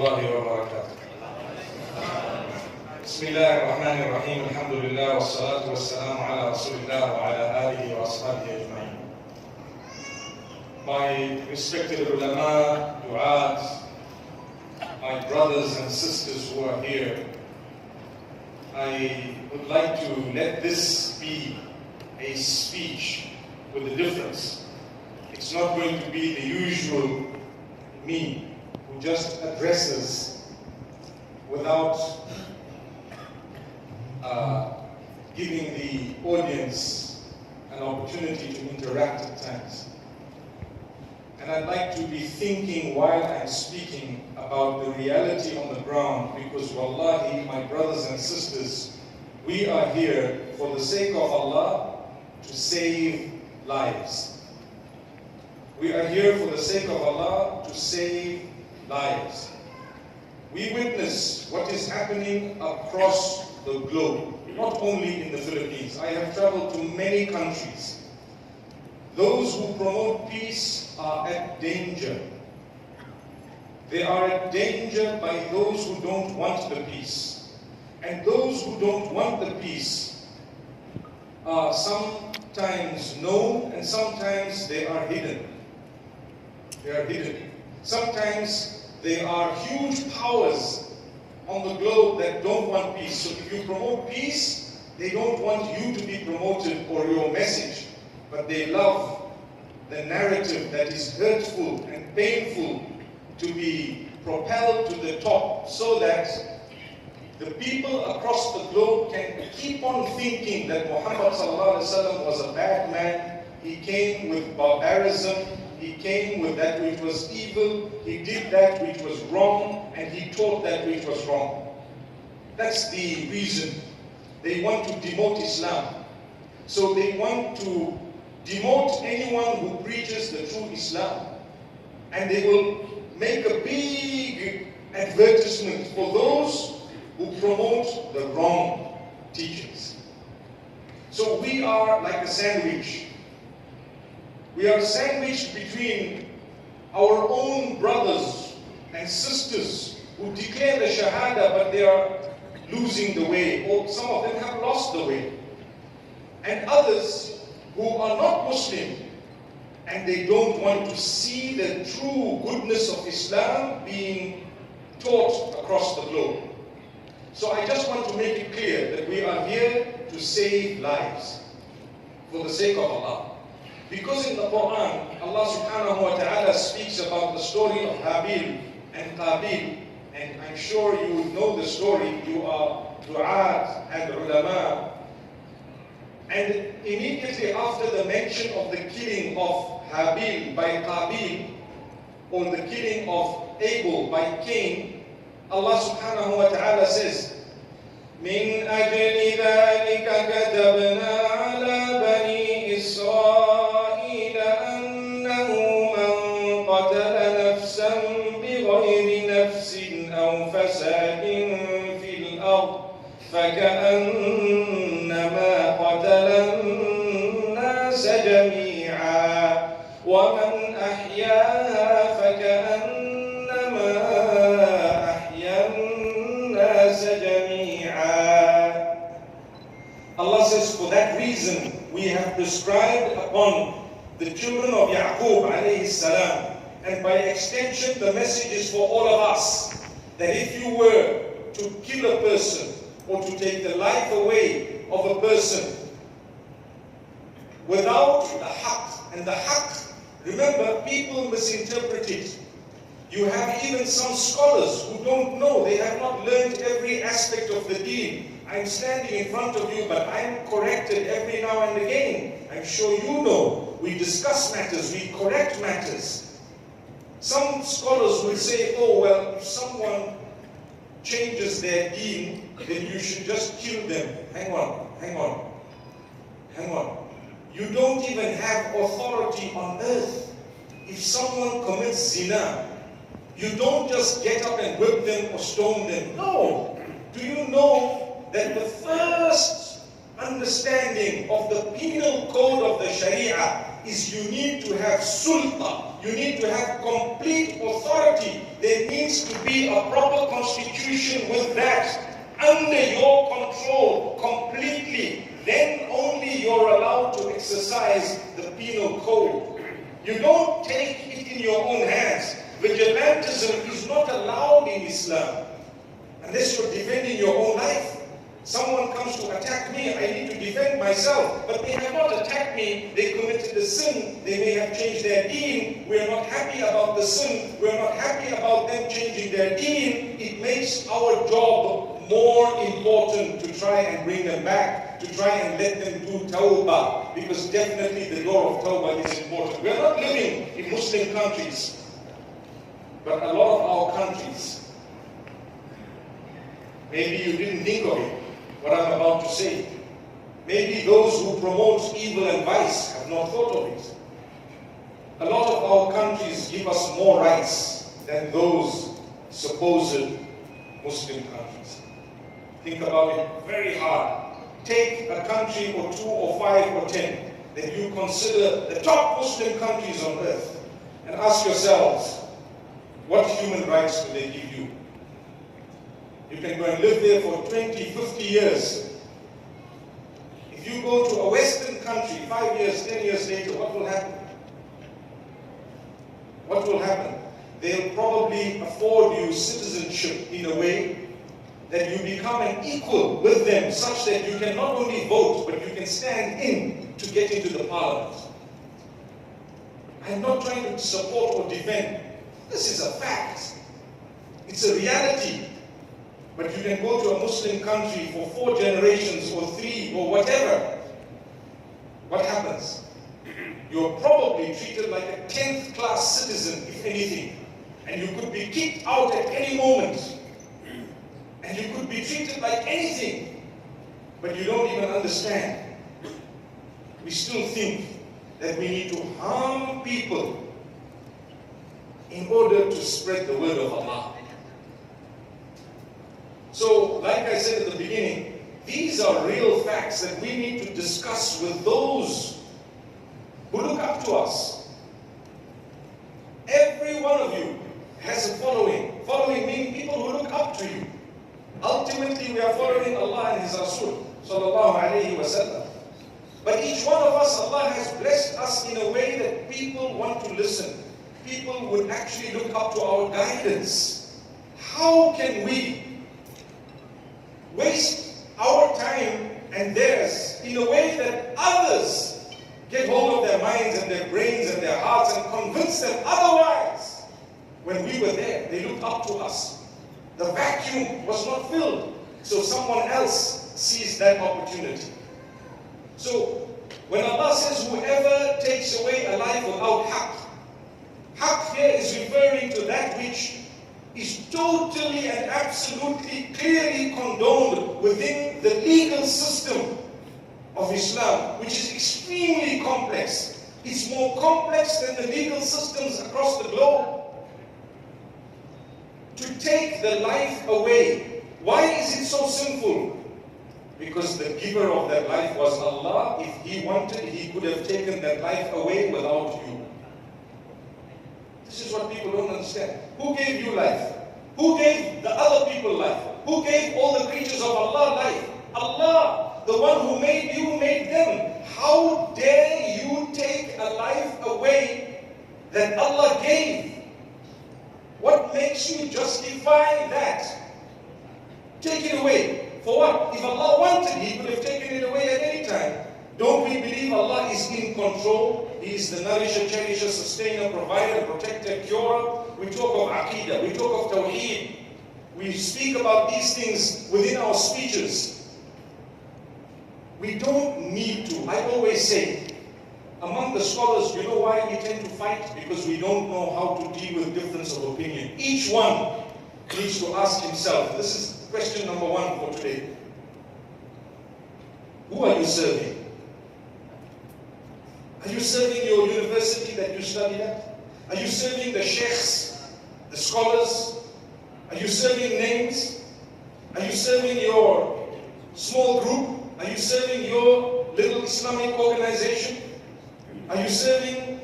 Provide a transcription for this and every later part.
الله وبركاته. بسم الله الرحمن الرحيم. الحمد لله والصلاة والسلام على رسول الله وعلى آله وأصحابه أجمعين. My respected ulama, du'at, my brothers and sisters who are here, I would like to let this be a speech with a difference. It's not going to be the usual me who just addresses without giving the audience an opportunity to interact at times. And I'd like to be thinking while I'm speaking about the reality on the ground, because wallahi, my brothers and sisters, we are here for the sake of Allah to save lives. We are here for the sake of Allah to save lives. We witness what is happening across the globe, not only in the Philippines. I have traveled to many countries. Those who promote peace are at danger. They are at danger by those who don't want the peace. And those who don't want the peace are sometimes known and sometimes they are hidden. They are hidden. Sometimes they are huge powers on the globe that don't want peace. So if you promote peace, they don't want you to be promoted or your message, but they love the narrative that is hurtful and painful to be propelled to the top, so that the people across the globe can keep on thinking that Muhammad ﷺ was a bad man. He came with barbarism. He came with that which was evil. He did that which was wrong, and he taught that which was wrong. That's the reason. They want to demote Islam. So they want to demote anyone who preaches the true Islam. And they will make a big advertisement for those who promote the wrong teachings. So we are like a sandwich. We are sandwiched between our own brothers and sisters who declare the Shahada, but they are losing the way, or some of them have lost the way. And others who are not Muslim, and they don't want to see the true goodness of Islam being taught across the globe. So I just want to make it clear that we are here to save lives for the sake of Allah. Because in the Quran, Allah subhanahu wa ta'ala speaks about the story of Habil and Qabil. And I'm sure you know the story. You are du'at and ulama. And immediately after the mention of the killing of Habil by Qabil, or the killing of Abel by Cain, Allah subhanahu wa ta'ala says, مِنْ أَجْلِ ذَلِكَ كَتَبْنَا عَلَى بَنِي إِسْرَائِيلَ أَنَّهُ مَنْ قَتَلَ نَفْسًا بِغَيْرِ نَفْسٍ أَوْ فَسَادٍ فِي الْأَرْضِ فَكَأَنَّمَا قَتَلَ النَّاسَ جَمِيعًا وَمَنْ أَحْيَاهَا فَكَأَنَّمَا أَحْيَا النَّاسَ جَمِيعًا. Allah says, for that reason we have prescribed upon the children of Yaqub alayhi salam, and by extension the message is for all of us, that if you were to kill a person or to take the life away of a person without the haqq, and the haqq, remember, people misinterpret it. You have even some scholars who don't know, they have not learned every aspect of the deen. I'm standing in front of you, but I'm corrected every now and again. I'm sure you know. We discuss matters, we correct matters. Some scholars will say, oh well, if someone changes their deen, then you should just kill them. Hang on. You don't even have authority on earth. If someone commits zina, you don't just get up and whip them or stone them. No. Do you know that the first understanding of the penal code of the Sharia is you need to have sulta, you need to have complete authority there needs to be a proper constitution with that under your control completely. Then only you're allowed to exercise the penal code. You don't take it in your own hands. Vigilantism is not allowed in Islam unless you're defending your own life. Someone comes to attack me, I need to defend myself. But they have not attacked me, they committed a sin, they may have changed their deen. We're not happy about the sin, we're not happy about them changing their deen. It makes our job more important to try and bring them back, to try and let them do tawbah, because definitely the door of tawbah is important. We're not living in Muslim countries, but a lot of our countries, maybe you didn't think of it, what I'm about to say. Maybe those who promote evil and vice have not thought of it. A lot of our countries give us more rights than those supposed Muslim countries. Think about it very hard. Take a country or 2 or 5 or 10 that you consider the top Muslim countries on earth and ask yourselves, what human rights do they give you? You can go and live there for 20, 50 years. If you go to a Western country 5 years, 10 years later, what will happen? What will happen? They'll probably afford you citizenship in a way that you become an equal with them, such that you can not only vote, but you can stand in to get into the parliament. I'm not trying to support or defend. This is a fact. It's a reality. But you can go to a Muslim country for 4 generations or 3 or whatever. What happens? You're probably treated like a 10th class citizen, if anything. And you could be kicked out at any moment. And you could be treated like anything. But you don't even understand. We still think that we need to harm people in order to spread the word of Allah. So, like I said at the beginning, these are real facts that we need to discuss with those who look up to us. Every one of you has a following. Following means people who look up to you. Ultimately, we are following Allah and His Rasul, sallallahu alayhi wa sallam. But each one of us, Allah has blessed us in a way that people want to listen. People would actually look up to our guidance. How can we waste our time and theirs in a way that others get hold of their minds and their brains and their hearts and convince them otherwise? When we were there, they looked up to us. The vacuum was not filled, so someone else seized that opportunity. So, when Allah says, whoever takes away a life without haqq, haqq here is referring to that which is totally and absolutely clearly condoned within the legal system of Islam, which is extremely complex. It's more complex than the legal systems across the globe. To take the life away. Why is it so sinful? Because the giver of that life was Allah. If He wanted, He could have taken that life away without you. This is what people don't understand. Who gave you life? Who gave the other people life? Who gave all the creatures of Allah life? Allah, the one who made you, made them. How dare you take a life away that Allah gave? What makes you justify that? Take it away. For what? If Allah wanted, He could have taken it away at any time. Don't we believe Allah is in control? He is the nourisher, cherisher, sustainer, provider, protector, curer. We talk of Aqidah, we talk of Tawheed. We speak about these things within our speeches. We don't need to. I always say, among the scholars, you know why we tend to fight? Because we don't know how to deal with difference of opinion. Each one needs to ask himself. This is question number 1 for today. Who are you serving? Are you serving your university that you studied at? Are you serving the sheikhs, the scholars? Are you serving names? Are you serving your small group? Are you serving your little Islamic organization? Are you serving?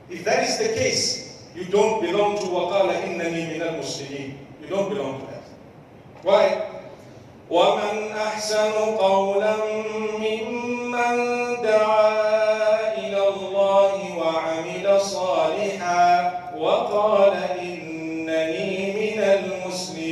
If that is the case, you don't belong to وَقَالَ إِنَّنِي مِنَ الْمُسْلِمِينَ. You don't belong to that. Why? وَمَنْ أَحْسَنُ قَوْلًا مِّمَّنْ دَعَا إِلَى اللَّهِ وَعَمِلَ صَالِحًا وَقَالَ إِنَّنِي مِنَ الْمُسْلِمِينَ.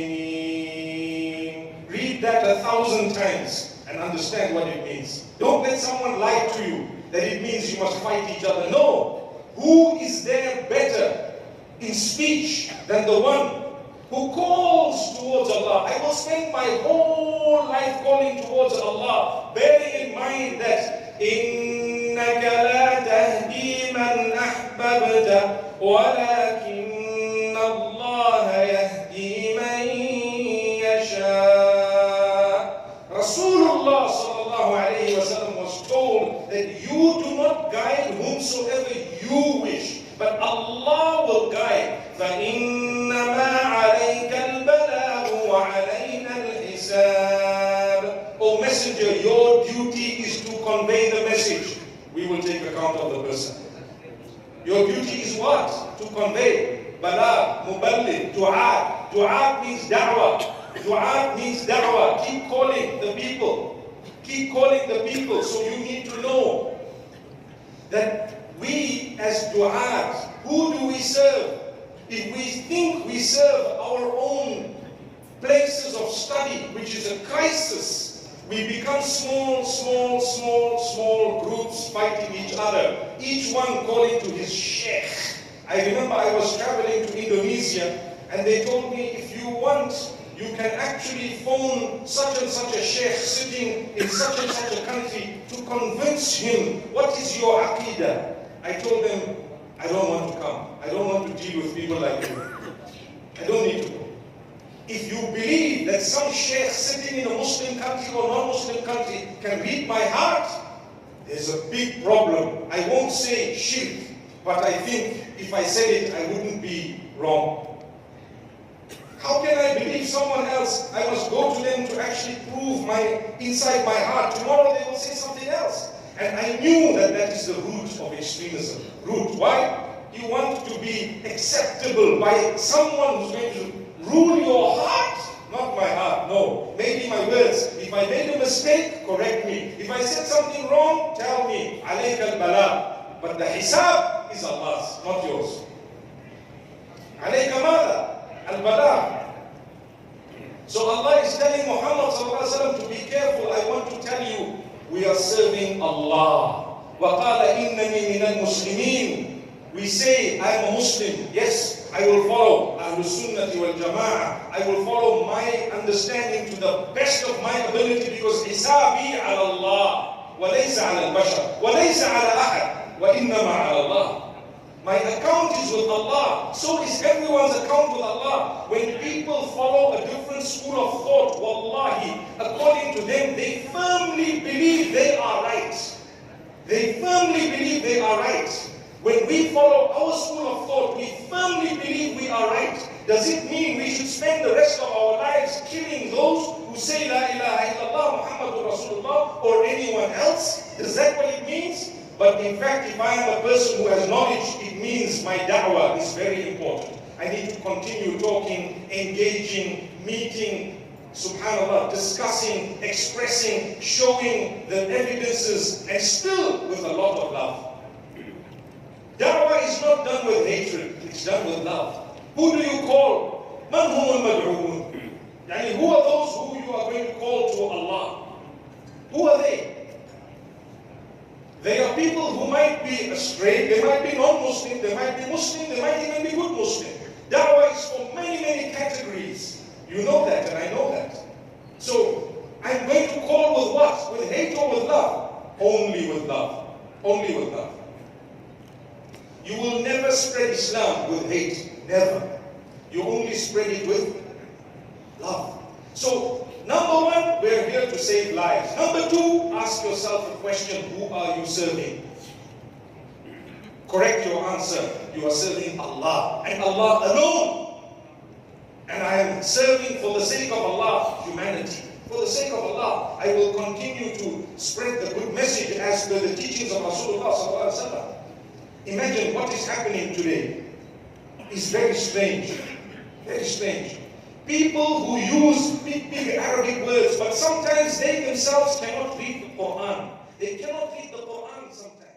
Read that 1,000 times and understand what it means. Don't let someone lie to you that it means you must fight each other. No. Who is there better in speech than the one who calls towards Allah? I will spend my whole life calling towards Allah, bearing in mind that إِنَّكَ لَا تَهْدِي مَنْ أَحْبَبْتَ وَلَكِنَّ اللَّهَ يَهْدِي مَنْ يَشَاءُ. Rasulullah sallallahu alayhi wa sallam was told that you do not guide whomsoever you wish, but Allah will guide. فَإِنَّمَا عَلَيْكَ الْبَلَاغُ وَعَلَيْنَا الْحِسَابُ. O Messenger, your duty is to convey the message. We will take account of the person. Your duty is what? To convey. Balagh, muballigh, du'a. Du'a means da'wah. Du'a means da'wah. Keep calling the people. Keep calling the people. So you need to know that we as du'at, who do we serve? If we think we serve our own places of study, which is a crisis, we become small groups fighting each other, each one calling to his sheikh. I remember I was traveling to Indonesia and they told me, if you want, you can actually phone such and such a sheikh sitting in such and such a country to convince him, what is your aqidah? I told them, I don't want to come. I don't want to deal with people like you. I don't need to go. If you believe that some sheikh sitting in a Muslim country or non-Muslim country can read my heart, there's a big problem. I won't say shirk, but I think if I said it, I wouldn't be wrong. How can I believe someone else? I must go to them to actually prove inside my heart. Tomorrow they will say something else. And I knew that that is the root of extremism. Root. Why? You want to be acceptable by someone who's going to rule your heart, not my heart. No. Maybe my words. If I made a mistake, correct me. If I said something wrong, tell me. Alayk al-balagh. But the hisab is Allah's, not yours. Alayk mada? Al-balagh. So Allah is telling Muhammad sallallahu alaihi wasallam to be careful. I want to tell you, we are serving Allah. وَقَالَ إِنَّنِي مِنَ الْمُسْلِمِينَ. We say, I am a Muslim. Yes, I will follow Ahlul Sunnah wal Jama'ah. I will follow my understanding to the best of my ability because hisabi ala Allah. وَلَيْسَ عَلَى الْبَشَرِ وَلَيْسَ عَلَى أَحَدٍ وَإِنَّمَا عَلى اللَّهِ. My account is with Allah. So is everyone's account with Allah. When people follow a different school of thought, wallahi, according to them, they firmly believe they are right. They firmly believe they are right. When we follow our school of thought, we firmly believe we are right. Does it mean we should spend the rest of our lives killing those who say La ilaha illallah Muhammadur Rasulullah or anyone else? Is that what it means? But in fact, if I am a person who has knowledge, it means my da'wah is very important. I need to continue talking, engaging, meeting, subhanAllah, discussing, expressing, showing the evidences, and still with a lot of love. Da'wah is not done with hatred, it's done with love. Who do you call? Man hum al-mad'uun. Yani, who are those who you are going to call to Allah? Who are they? They are people who might be astray, they might be non-Muslim, they might be Muslim, they might even be good Muslim. Da'wah is for many, many categories. You know that and I know that. So, I'm going to call with what? With hate or with love? Only with love. Only with love. You will never spread Islam with hate. Never. You only spread it with love. So, number one, we're here to save lives. Number two, ask yourself a question, who are you serving? Correct your answer. You are serving Allah, and Allah alone. And I am serving for the sake of Allah, humanity. For the sake of Allah, I will continue to spread the good message as per the teachings of Rasulullah sallallahu alaihi wasallam. Imagine what is happening today. is very strange. Very strange. People who use big Arabic words, but sometimes they themselves cannot read the Quran. They cannot read the Quran sometimes.